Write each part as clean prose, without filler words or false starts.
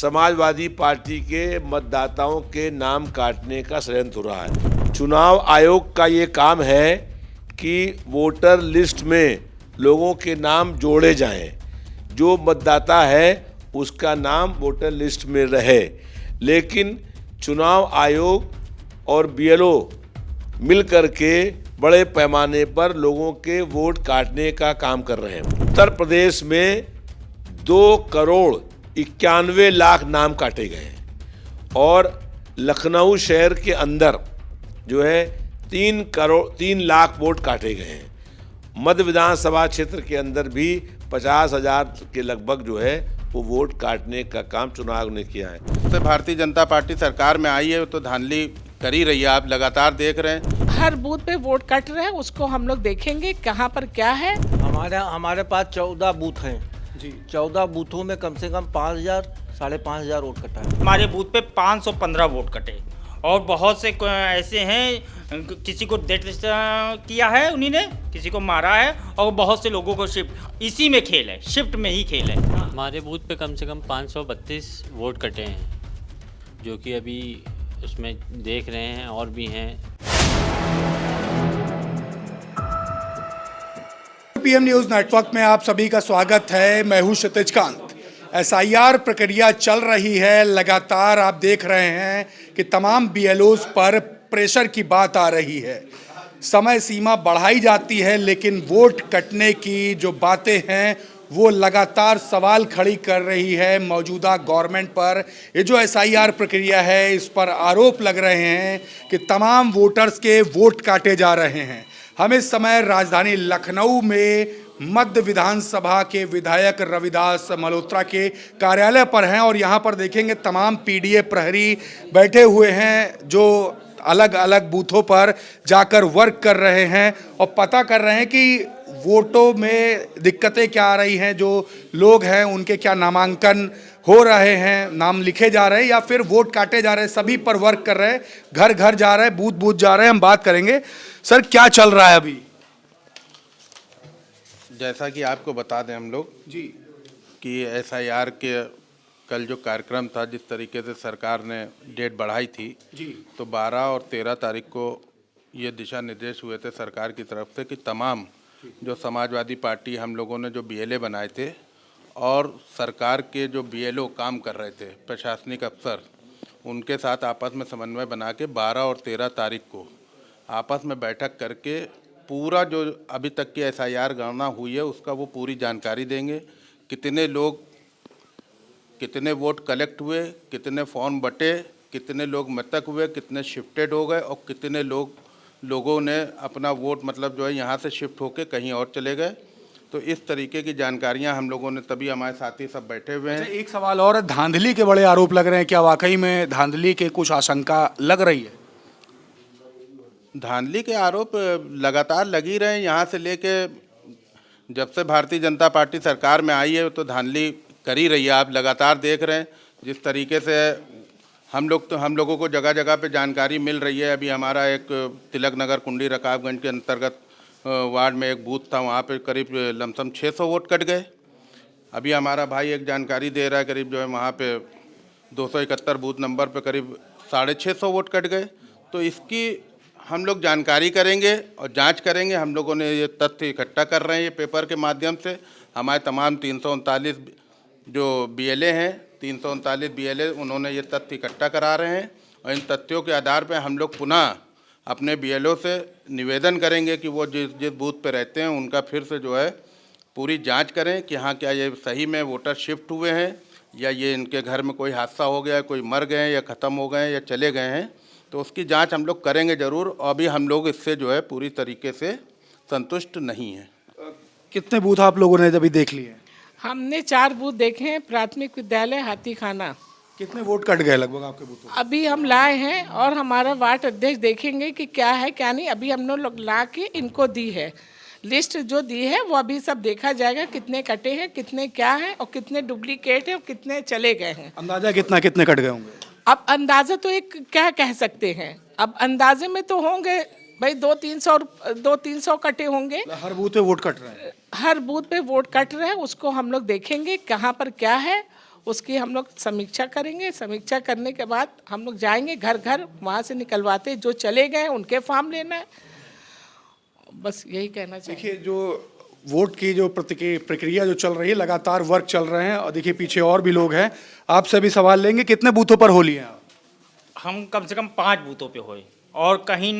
Samajwadi party के मतदाताओं के नाम काटने का षड्यंत्र हो रहा है। चुनाव आयोग का ये काम है कि वोटर लिस्ट में लोगों के नाम जोड़े जाएं। जो मतदाता है उसका नाम वोटर लिस्ट में रहे, लेकिन चुनाव आयोग और बीएलओ मिल करके बड़े पैमाने पर लोगों के वोट काटने का काम कर रहे हैं। उत्तर प्रदेश में 2,91,00,000 नाम काटे गए हैं और लखनऊ शहर के अंदर जो है 3 लाख वोट काटे गए हैं। मध्य विधानसभा क्षेत्र के अंदर भी 50,000 के लगभग जो है वो वोट काटने का काम चुनाव आयोग ने किया है। तो भारतीय जनता पार्टी सरकार में आई है तो धांधली कर ही रही है, आप लगातार देख रहे हैं। हर बूथ पे वोट कट रहे हैं, उसको हम लोग देखेंगे कहाँ पर क्या है। हमारे पास 14 बूथ हैं जी। 14 बूथों में कम से कम 5,000 5,500 वोट कटा है। हमारे बूथ पे 515 वोट कटे और बहुत से ऐसे हैं, किसी को डेथ किया है उन्हीं ने, किसी को मारा है और बहुत से लोगों को शिफ्ट इसी में खेल है, शिफ्ट में ही खेल है। हमारे बूथ पे कम से कम 532 वोट कटे हैं, जो कि अभी उसमें देख रहे हैं और भी हैं। पीएम न्यूज़ नेटवर्क में आप सभी का स्वागत है। मैं हूं क्षितिज कांत। एसआईआर प्रक्रिया चल रही है, लगातार आप देख रहे हैं कि तमाम बीएलओज पर प्रेशर की बात आ रही है। समय सीमा बढ़ाई जाती है, लेकिन वोट कटने की जो बातें हैं वो लगातार सवाल खड़ी कर रही है मौजूदा गवर्नमेंट पर। ये जो एसआईआर प्रक्रिया है, इस पर आरोप लग रहे हैं कि तमाम वोटर्स के वोट काटे जा रहे हैं। हम इस समय राजधानी लखनऊ में मध्य विधानसभा के विधायक रविदास मल्होत्रा के कार्यालय पर हैं और यहाँ पर देखेंगे तमाम पीडीए प्रहरी बैठे हुए हैं जो अलग अलग बूथों पर जाकर वर्क कर रहे हैं और पता कर रहे हैं कि वोटों में दिक्कतें क्या आ रही हैं, जो लोग हैं उनके क्या नामांकन हो रहे हैं, नाम लिखे जा रहे हैं या फिर वोट काटे जा रहे हैं। सभी पर वर्क कर रहे हैं, घर घर जा रहे हैं, बूथ बूथ जा रहे हैं। हम बात करेंगे सर क्या चल रहा है अभी। जैसा कि आपको बता दें हम लोग जी कि एसआईआर के कल जो कार्यक्रम था, जिस तरीके से सरकार ने डेट बढ़ाई थी जी, तो 12 और 13 तारीख को ये दिशा निर्देश हुए थे सरकार की तरफ से कि तमाम जो समाजवादी पार्टी हम लोगों ने जो बीएलए बनाए थे और सरकार के जो बीएलओ काम कर रहे थे प्रशासनिक अफसर, उनके साथ आपस में समन्वय बना के 12 और 13 तारीख को आपस में बैठक करके पूरा जो अभी तक की एसआईआर गणना हुई है उसका वो पूरी जानकारी देंगे। कितने लोग, कितने वोट कलेक्ट हुए, कितने फॉर्म बटे, कितने लोग मृतक हुए, कितने शिफ्टेड हो गए और कितने लोगों ने अपना वोट मतलब जो है यहाँ से शिफ्ट होकर कहीं और चले गए। तो इस तरीके की जानकारियाँ हम लोगों ने, तभी हमारे साथी सब बैठे हुए हैं। एक सवाल और, धांधली के बड़े आरोप लग रहे हैं, क्या वाकई में धांधली के कुछ आशंका लग रही है? धांधली के आरोप लगातार लग ही रहे हैं। यहाँ से लेके जब से भारतीय जनता पार्टी सरकार में आई है तो धांधली कर ही रही है, आप लगातार देख रहे हैं। जिस तरीके से हम लोगों को जगह जगह पे जानकारी मिल रही है। अभी हमारा एक तिलक नगर कुंडी रकाबगंज के अंतर्गत वार्ड में एक बूथ था, वहाँ पे करीब लमसम 600 वोट कट गए। अभी हमारा भाई एक जानकारी दे रहा है करीब जो है वहाँ पे 271 बूथ नंबर पे करीब 650 वोट कट गए। तो इसकी हम लोग जानकारी करेंगे और जांच करेंगे। हम लोगों ने ये तथ्य इकट्ठा कर रहे हैं ये पेपर के माध्यम से। हमारे तमाम 339 जो बीएलए हैं, 339 बीएलए, उन्होंने ये तथ्य इकट्ठा करा रहे हैं और इन तथ्यों के आधार पर हम लोग पुनः अपने बीएलओ से निवेदन करेंगे कि वो जिस बूथ पे रहते हैं उनका फिर से जो है पूरी जांच करें कि हाँ क्या ये सही में वोटर शिफ्ट हुए हैं या ये इनके घर में कोई हादसा हो गया, कोई मर गए हैं या ख़त्म हो गए हैं या चले गए हैं। तो उसकी जांच हम लोग करेंगे ज़रूर। और अभी हम लोग इससे जो है पूरी तरीके से संतुष्ट नहीं हैं। कितने बूथ आप लोगों ने अभी देख लिए? हमने 4 बूथ देखे हैं, प्राथमिक विद्यालय हाथीखाना। कितने वोट कट गए लगभग आपके बूथों? अभी हम लाए हैं और हमारा वार्ड अध्यक्ष देखेंगे कि क्या है क्या नहीं। अभी हम लोग ला के इनको दी है लिस्ट, जो दी है वो अभी सब देखा जाएगा, कितने कटे हैं, कितने क्या हैं और कितने डुप्लीकेट हैं और कितने चले गए हैं। अंदाजा कितने कट गए होंगे? अब अंदाजा तो एक क्या कह सकते हैं, अब अंदाजे में तो होंगे भाई 200-300 कटे होंगे। हर बूथ पे वोट कट रहे हैं? हर बूथ पे वोट कट रहे हैं, उसको हम लोग देखेंगे कहाँ पर क्या है, उसकी हम लोग समीक्षा करेंगे। समीक्षा करने के बाद हम लोग जाएंगे घर घर, वहाँ से निकलवाते जो चले गए उनके फॉर्म लेना है। बस यही कहना चाहिए। देखिए, जो वोट की जो प्रक्रिया जो चल रही है, लगातार वर्क चल रहे हैं और देखिए पीछे और भी लोग हैं। आपसे भी सवाल लेंगे, कितने बूथों पर होली है आप? हम कम से कम 5 बूथों पे होए और कहीं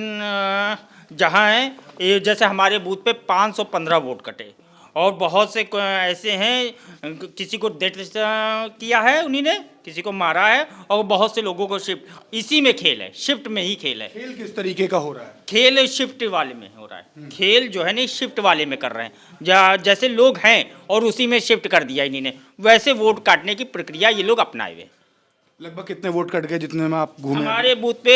जहाँ है ये जैसे हमारे बूथ पे 515 वोट कटे और बहुत से ऐसे हैं किसी को डेथ किया है उन्हीं ने, किसी को मारा है और बहुत से लोगों को शिफ्ट, इसी में खेल है, शिफ्ट में ही खेल है। खेल किस तरीके का हो रहा है? खेल शिफ्ट वाले में हो रहा है, खेल जो है नहीं शिफ्ट वाले में कर रहे हैं। जैसे लोग हैं और उसी में शिफ्ट कर दिया इन्हीं ने, वैसे वोट काटने की प्रक्रिया ये लोग अपनाए हुए। लगभग कितने वोट कट गए जितने में आप घूमे?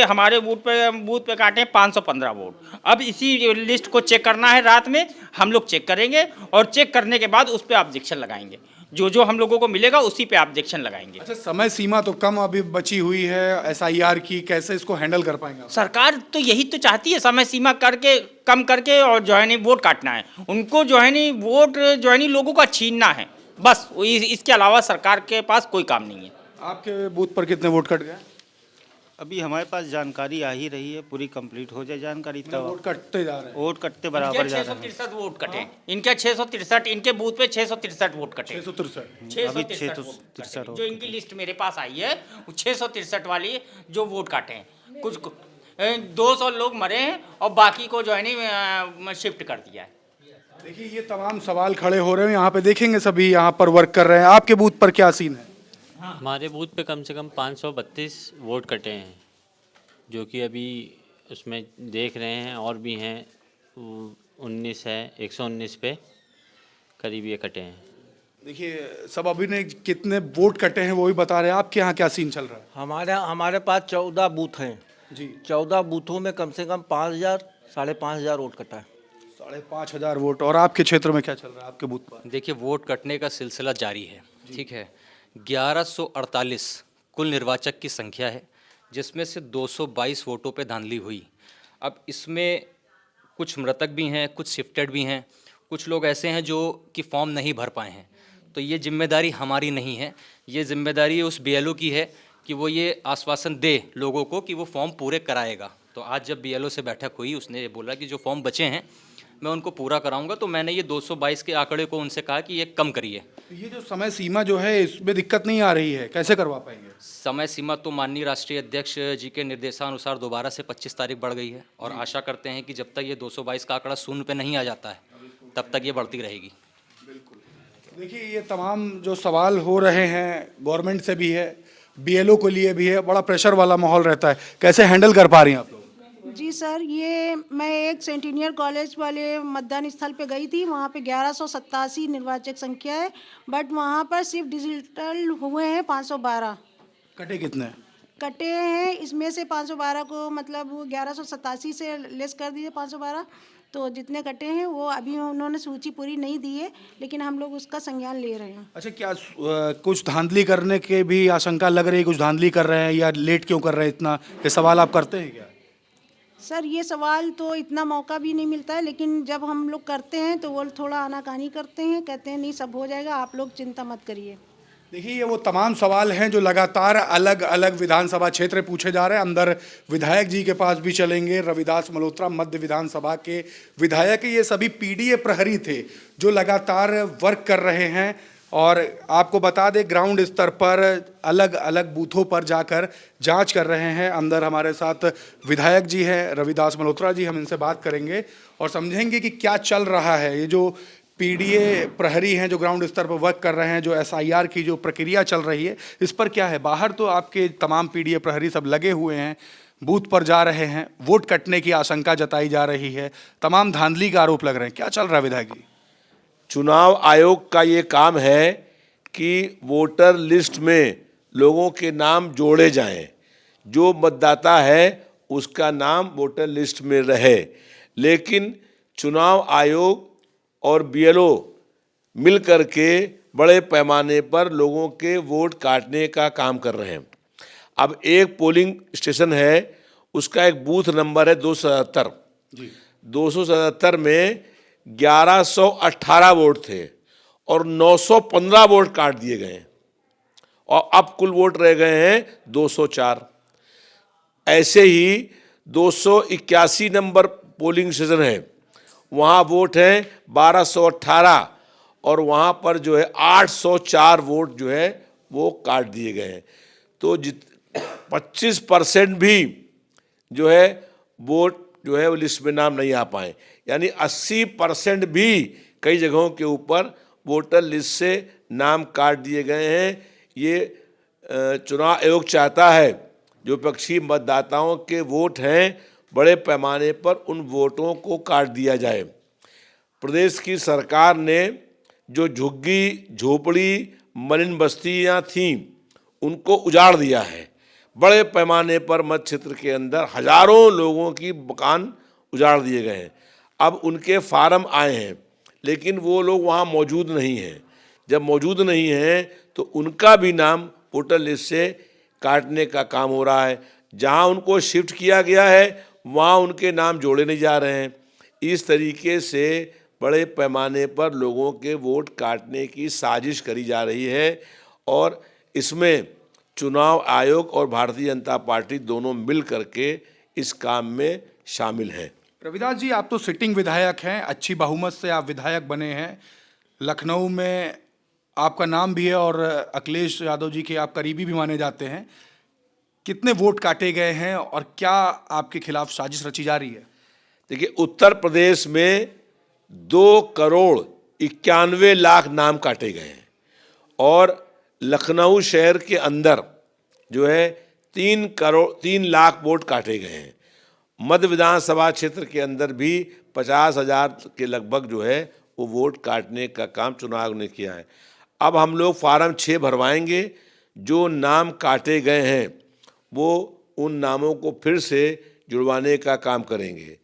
हमारे बूथ पे काटे 515 वोट। अब इसी लिस्ट को चेक करना है, रात में हम लोग चेक करेंगे और चेक करने के बाद उस पर ऑब्जेक्शन लगाएंगे। जो हम लोगों को मिलेगा उसी पे ऑब्जेक्शन लगाएंगे। अच्छा, समय सीमा तो कम अभी बची हुई है एसआईआर की, कैसे इसको हैंडल कर पाएंगे आप? सरकार तो यही तो चाहती है, समय सीमा करके कम करके और जो है नहीं वोट काटना है उनको, जो है नहीं वोट जो है नहीं लोगों का छीनना है बस। इसके अलावा सरकार के पास कोई काम नहीं है। आपके बूथ पर कितने वोट कट गए? अभी हमारे पास जानकारी आ ही रही है, पूरी कंप्लीट हो जाए जानकारी तब। वोट कटते जा रहे हैं। वोट कटते बराबर जा रहे हैं। 663 वोट कटे इनके, 663 इनके बूथ पे 663 वोट कटे। 663 अभी 663 जो इनकी लिस्ट मेरे पास आई है वो 663 वाली जो वोट काटे हैं। कुछ 200 लोग मरे हैं और बाकी को जो है नहीं शिफ्ट कर दिया है। देखिए, ये तमाम सवाल खड़े हो रहे हैं यहाँ पे, देखेंगे सभी यहाँ पर वर्क कर रहे हैं। आपके बूथ पर क्या सीन है? हमारे बूथ पे कम से कम 532 वोट कटे हैं, जो कि अभी उसमें देख रहे हैं और भी हैं 19 है, 119 पे करीब ये कटे हैं। देखिए, सब अभी ने कितने वोट कटे हैं वो भी बता रहे हैं। आपके यहाँ क्या सीन चल रहा है? हमारे पास 14 बूथ हैं जी। 14 बूथों में कम से कम 5000 5,500 वोट कटा है। 5,500 वोट। और आपके क्षेत्र में क्या चल रहा है आपके बूथ पर? देखिए, वोट कटने का सिलसिला जारी है, ठीक है। 1148 कुल निर्वाचक की संख्या है, जिसमें से 222 वोटों पे धांधली हुई। अब इसमें कुछ मृतक भी हैं, कुछ शिफ्टेड भी हैं, कुछ लोग ऐसे हैं जो कि फॉर्म नहीं भर पाए हैं। तो ये जिम्मेदारी हमारी नहीं है, ये जिम्मेदारी उस बीएलओ की है कि वो ये आश्वासन दे लोगों को कि वो फॉर्म पूरे कराएगा। तो आज जब बीएलओ से बैठक हुई, उसने ये बोला कि जो फॉर्म बचे हैं मैं उनको पूरा कराऊंगा। तो मैंने ये 222 के आंकड़े को उनसे कहा कि ये कम करिए। ये जो समय सीमा जो है इसमें दिक्कत नहीं आ रही है, कैसे करवा पाएंगे? समय सीमा तो माननीय राष्ट्रीय अध्यक्ष जी के निर्देशानुसार दोबारा से 25 तारीख बढ़ गई है और आशा करते हैं कि जब तक ये 222 का आंकड़ा शून्य पे नहीं आ जाता है तब तक ये बढ़ती रहेगी। देखिए, ये तमाम जो सवाल हो रहे हैं गवर्नमेंट से भी है, बीएलओ को लिए भी है, बड़ा प्रेशर वाला माहौल रहता है, कैसे हैंडल कर पा रही हैं आप लोग? जी सर, ये मैं एक सेंटिनियर कॉलेज वाले मतदान स्थल पे गई थी। वहाँ पे 1187 निर्वाचक संख्या है, बट वहाँ पर सिर्फ डिजिटल हुए हैं 512। कटे कितने? कटे हैं इसमें से 512 को मतलब 1187 से लेस कर दीजिए 512, तो जितने कटे हैं वो अभी उन्होंने सूची पूरी नहीं दी है, लेकिन हम लोग उसका संज्ञान ले रहे हैं। अच्छा, क्या कुछ धांधली करने के भी आशंका लग रही है? कुछ धांधली कर रहे हैं या लेट क्यों कर रहे हैं इतना, ये सवाल आप करते हैं क्या? सर, ये सवाल तो इतना मौका भी नहीं मिलता है, लेकिन जब हम लोग करते हैं तो वो थोड़ा आनाकानी करते हैं, कहते हैं नहीं सब हो जाएगा, आप लोग चिंता मत करिए। देखिए, ये वो तमाम सवाल हैं जो लगातार अलग अलग विधानसभा क्षेत्र पूछे जा रहे हैं। अंदर विधायक जी के पास भी चलेंगे। रविदास मल्होत्रा मध्य विधानसभा के विधायक, ये सभी पीडीए प्रहरी थे जो लगातार वर्क कर रहे हैं। और आपको बता दें, ग्राउंड स्तर पर अलग अलग बूथों पर जाकर जांच कर रहे हैं। अंदर हमारे साथ विधायक जी हैं रविदास मल्होत्रा जी, हम इनसे बात करेंगे और समझेंगे कि क्या चल रहा है। ये जो पीडीए प्रहरी हैं जो ग्राउंड स्तर पर वर्क कर रहे हैं, जो एसआईआर की जो प्रक्रिया चल रही है, इस पर क्या है। बाहर तो आपके तमाम पीडीए प्रहरी सब लगे हुए हैं, बूथ पर जा रहे हैं, वोट कटने की आशंका जताई जा रही है, तमाम धांधली का आरोप लग रहे हैं। क्या चल रहा है विधायक जी? चुनाव आयोग का ये काम है कि वोटर लिस्ट में लोगों के नाम जोड़े जाएं, जो मतदाता है उसका नाम वोटर लिस्ट में रहे। लेकिन चुनाव आयोग और बीएलओ मिल करके बड़े पैमाने पर लोगों के वोट काटने का काम कर रहे हैं। अब एक पोलिंग स्टेशन है, उसका एक बूथ नंबर है 277। 277 में 1118 वोट थे और 915 वोट काट दिए गए और अब कुल वोट रह गए हैं 204। ऐसे ही 281 नंबर पोलिंग स्टेशन है, वहाँ वोट हैं 1218 और वहाँ पर जो है 804 वोट जो है वो काट दिए गए हैं। तो 25% भी जो है वोट जो है वो लिस्ट में नाम नहीं आ पाए, यानी 80% भी कई जगहों के ऊपर वोटर लिस्ट से नाम काट दिए गए हैं। ये चुनाव आयोग चाहता है जो विपक्षी मतदाताओं के वोट हैं बड़े पैमाने पर उन वोटों को काट दिया जाए। प्रदेश की सरकार ने जो झुग्गी झोपड़ी मलिन बस्तियाँ थीं उनको उजाड़ दिया है। बड़े पैमाने पर मत क्षेत्र के अंदर हजारों लोगों की मकान उजाड़ दिए गए हैं। अब उनके फार्म आए हैं लेकिन वो लोग वहाँ मौजूद नहीं हैं। जब मौजूद नहीं हैं तो उनका भी नाम वोटर लिस्ट से काटने का काम हो रहा है। जहाँ उनको शिफ्ट किया गया है वहाँ उनके नाम जोड़े नहीं जा रहे हैं। इस तरीके से बड़े पैमाने पर लोगों के वोट काटने की साजिश करी जा रही है और इसमें चुनाव आयोग और भारतीय जनता पार्टी दोनों मिल करके इस काम में शामिल हैं। रविदास जी, आप तो सिटिंग विधायक हैं, अच्छी बहुमत से आप विधायक बने हैं। लखनऊ में आपका नाम भी है और अखिलेश यादव जी के आप करीबी भी माने जाते हैं। कितने वोट काटे गए हैं और क्या आपके खिलाफ साजिश रची जा रही है? देखिए, उत्तर प्रदेश में 2,91,00,000 नाम काटे गए हैं और लखनऊ शहर के अंदर जो है 3 लाख वोट काटे गए हैं। मध्य विधानसभा क्षेत्र के अंदर भी 50,000 के लगभग जो है वो वोट काटने का काम चुनाव आयोग ने किया है। अब हम लोग फार्म 6 भरवाएंगे। जो नाम काटे गए हैं वो उन नामों को फिर से जुड़वाने का काम करेंगे।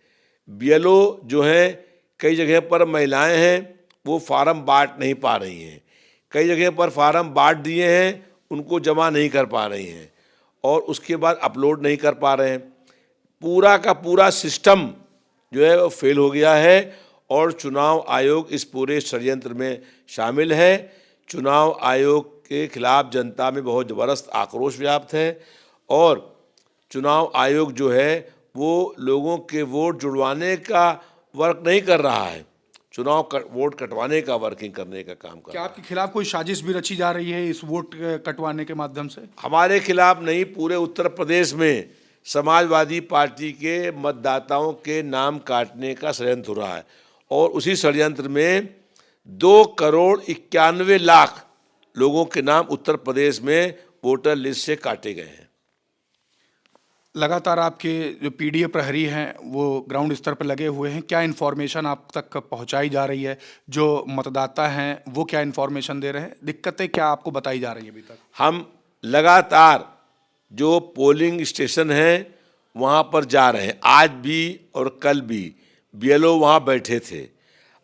बीएलओ जो है कई जगह पर महिलाएं हैं वो फार्म बांट नहीं पा रही हैं, कई जगह पर फार्म बांट दिए हैं उनको जमा नहीं कर पा रही हैं और उसके बाद अपलोड नहीं कर पा रहे हैं। पूरा का पूरा सिस्टम जो है वो फेल हो गया है और चुनाव आयोग इस पूरे षड्यंत्र में शामिल है। चुनाव आयोग के खिलाफ जनता में बहुत ज़बरदस्त आक्रोश व्याप्त है और चुनाव आयोग जो है वो लोगों के वोट जुड़वाने का वर्क नहीं कर रहा है, वोट कटवाने का वर्किंग करने का काम कर क्या रहा है। आपके खिलाफ कोई साजिश भी रची जा रही है इस वोट कटवाने के माध्यम से? हमारे खिलाफ नहीं, पूरे उत्तर प्रदेश में समाजवादी पार्टी के मतदाताओं के नाम काटने का षड्यंत्र हो रहा है और उसी षड्यंत्र में 2,91,00,000 लोगों के नाम उत्तर प्रदेश में वोटर लिस्ट से काटे गए हैं। लगातार आपके जो पीडीए प्रहरी हैं वो ग्राउंड स्तर पर लगे हुए हैं। क्या इन्फॉर्मेशन आप तक पहुंचाई जा रही है? जो मतदाता हैं वो क्या इन्फॉर्मेशन दे रहे हैं? दिक्कतें क्या आपको बताई जा रही है अभी तक? हम लगातार जो पोलिंग स्टेशन हैं वहाँ पर जा रहे हैं। आज भी और कल भी बीएलओ वहाँ बैठे थे।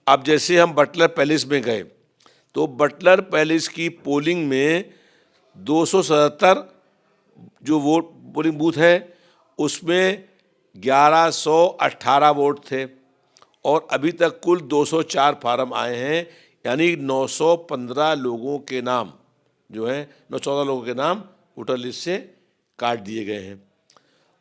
अब जैसे हम बटलर पैलेस में गए तो बटलर पैलेस की पोलिंग में 277 जो वोट पोलिंग बूथ है उसमें 1118 वोट थे और अभी तक कुल 204 फार्म आए हैं, यानी 915 लोगों के नाम जो है 914 लोगों के नाम वोटर लिस्ट से काट दिए गए हैं।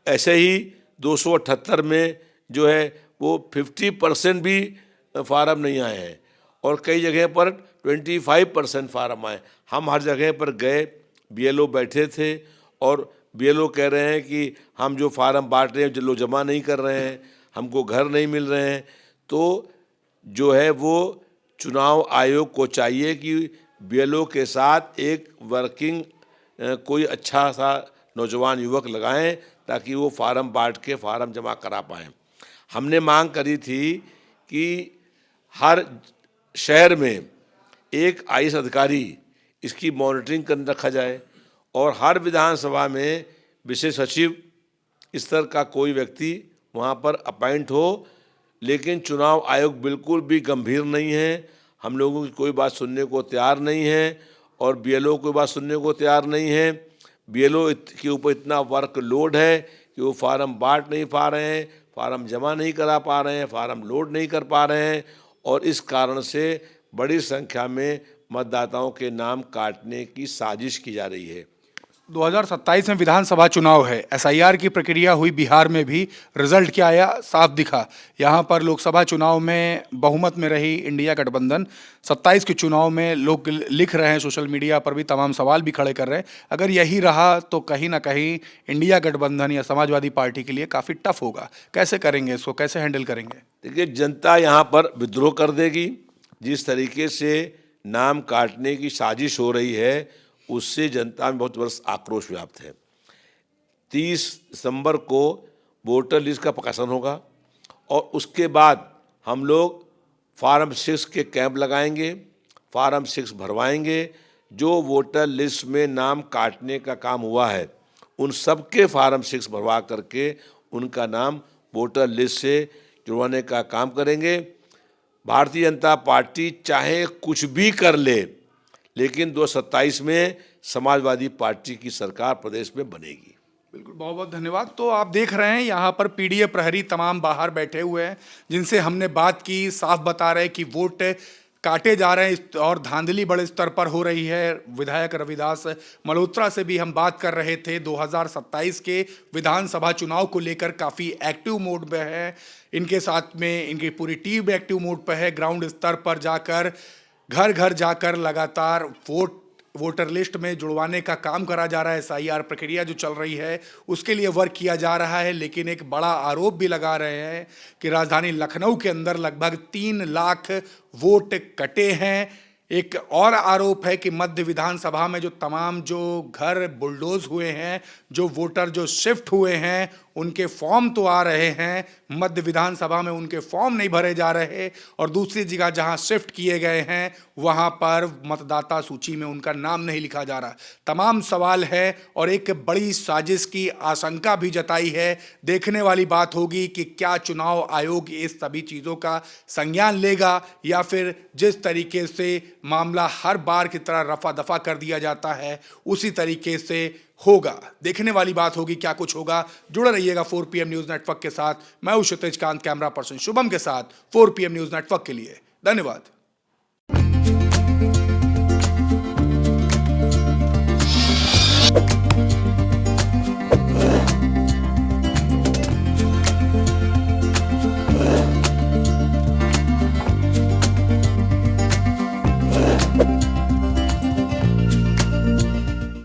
ऐसे ही 278 में जो है वो 50% भी फार्म नहीं आए हैं और कई जगह पर 25% फार्म आए। हम हर जगह पर गए, बीएलओ बैठे थे और बीएलओ कह रहे हैं कि हम जो फार्म बांट रहे हैं जो लोग जमा नहीं कर रहे हैं, हमको घर नहीं मिल रहे हैं। तो जो है वो चुनाव आयोग को चाहिए कि बीएलओ के साथ एक वर्किंग कोई अच्छा सा नौजवान युवक लगाएं ताकि वो फार्म बांट के फार्म जमा करा पाएँ। हमने मांग करी थी कि हर शहर में एक आईएएस अधिकारी इसकी मॉनिटरिंग कर रखा जाए और हर विधानसभा में विशेष सचिव स्तर का कोई व्यक्ति वहाँ पर अपॉइंट हो। लेकिन चुनाव आयोग बिल्कुल भी गंभीर नहीं है, हम लोगों की कोई बात सुनने को तैयार नहीं है और बीएलओ कोई बात सुनने को तैयार नहीं है। बीएलओ के ऊपर इतना वर्क लोड है कि वो फार्म बांट नहीं पा रहे हैं, फार्म जमा नहीं करा पा रहे हैं, फार्म लोड नहीं कर पा रहे हैं और इस कारण से बड़ी संख्या में मतदाताओं के नाम काटने की साजिश की जा रही है। 2027 में विधानसभा चुनाव है, एसआईआर की प्रक्रिया हुई बिहार में भी, रिजल्ट क्या आया साफ दिखा। यहाँ पर लोकसभा चुनाव में बहुमत में रही इंडिया गठबंधन। 27 के चुनाव में लोग लिख रहे हैं, सोशल मीडिया पर भी तमाम सवाल भी खड़े कर रहे हैं। अगर यही रहा तो कहीं ना कहीं इंडिया गठबंधन या समाजवादी पार्टी के लिए काफ़ी टफ होगा। कैसे करेंगे इसको, कैसे हैंडल करेंगे? देखिए, जनता यहाँ पर विद्रोह कर देगी। जिस तरीके से नाम काटने की साजिश हो रही है उससे जनता में बहुत बड़ा आक्रोश व्याप्त है। 30 दिसंबर को वोटर लिस्ट का प्रकाशन होगा और उसके बाद हम लोग फार्म 6 के कैंप लगाएंगे, फार्म 6 भरवाएंगे। जो वोटर लिस्ट में नाम काटने का काम हुआ है उन सबके फार्म 6 भरवा करके उनका नाम वोटर लिस्ट से जुड़वाने का काम करेंगे। भारतीय जनता पार्टी चाहे कुछ भी कर ले, लेकिन 2027 में समाजवादी पार्टी की सरकार प्रदेश में बनेगी। बिल्कुल, बहुत बहुत धन्यवाद। तो आप देख रहे हैं यहाँ पर पीडीए प्रहरी तमाम बाहर बैठे हुए हैं, जिनसे हमने बात की, साफ बता रहे हैं कि वोट काटे जा रहे हैं और धांधली बड़े स्तर पर हो रही है। विधायक रविदास मल्होत्रा से भी हम बात कर रहे थे, 2027 के विधानसभा चुनाव को लेकर काफ़ी एक्टिव मोड में है। इनके साथ में इनकी पूरी टीम एक्टिव मोड पर है। ग्राउंड स्तर पर जाकर, घर घर जाकर लगातार वोटर लिस्ट में जुड़वाने का काम करा जा रहा है। एसआईआर प्रक्रिया जो चल रही है उसके लिए वर्क किया जा रहा है। लेकिन एक बड़ा आरोप भी लगा रहे हैं कि राजधानी लखनऊ के अंदर लगभग 3 लाख वोट कटे हैं। एक और आरोप है कि मध्य विधानसभा में जो तमाम जो घर बुलडोज हुए हैं, जो वोटर जो शिफ्ट हुए हैं, उनके फॉर्म तो आ रहे हैं, मध्य विधानसभा में उनके फॉर्म नहीं भरे जा रहे, और दूसरी जगह जहां शिफ्ट किए गए हैं वहां पर मतदाता सूची में उनका नाम नहीं लिखा जा रहा। तमाम सवाल है और एक बड़ी साजिश की आशंका भी जताई है। देखने वाली बात होगी कि क्या चुनाव आयोग इस सभी चीज़ों का संज्ञान लेगा या फिर जिस तरीके से मामला हर बार की तरह रफा दफा कर दिया जाता है उसी तरीके से होगा। देखने वाली बात होगी क्या कुछ होगा। जुड़े रहिएगा 4PM न्यूज़ नेटवर्क के साथ। मैं हूं क्षितिज कांत, कैमरा पर्सन शुभम के साथ 4PM न्यूज़ नेटवर्क के लिए। धन्यवाद।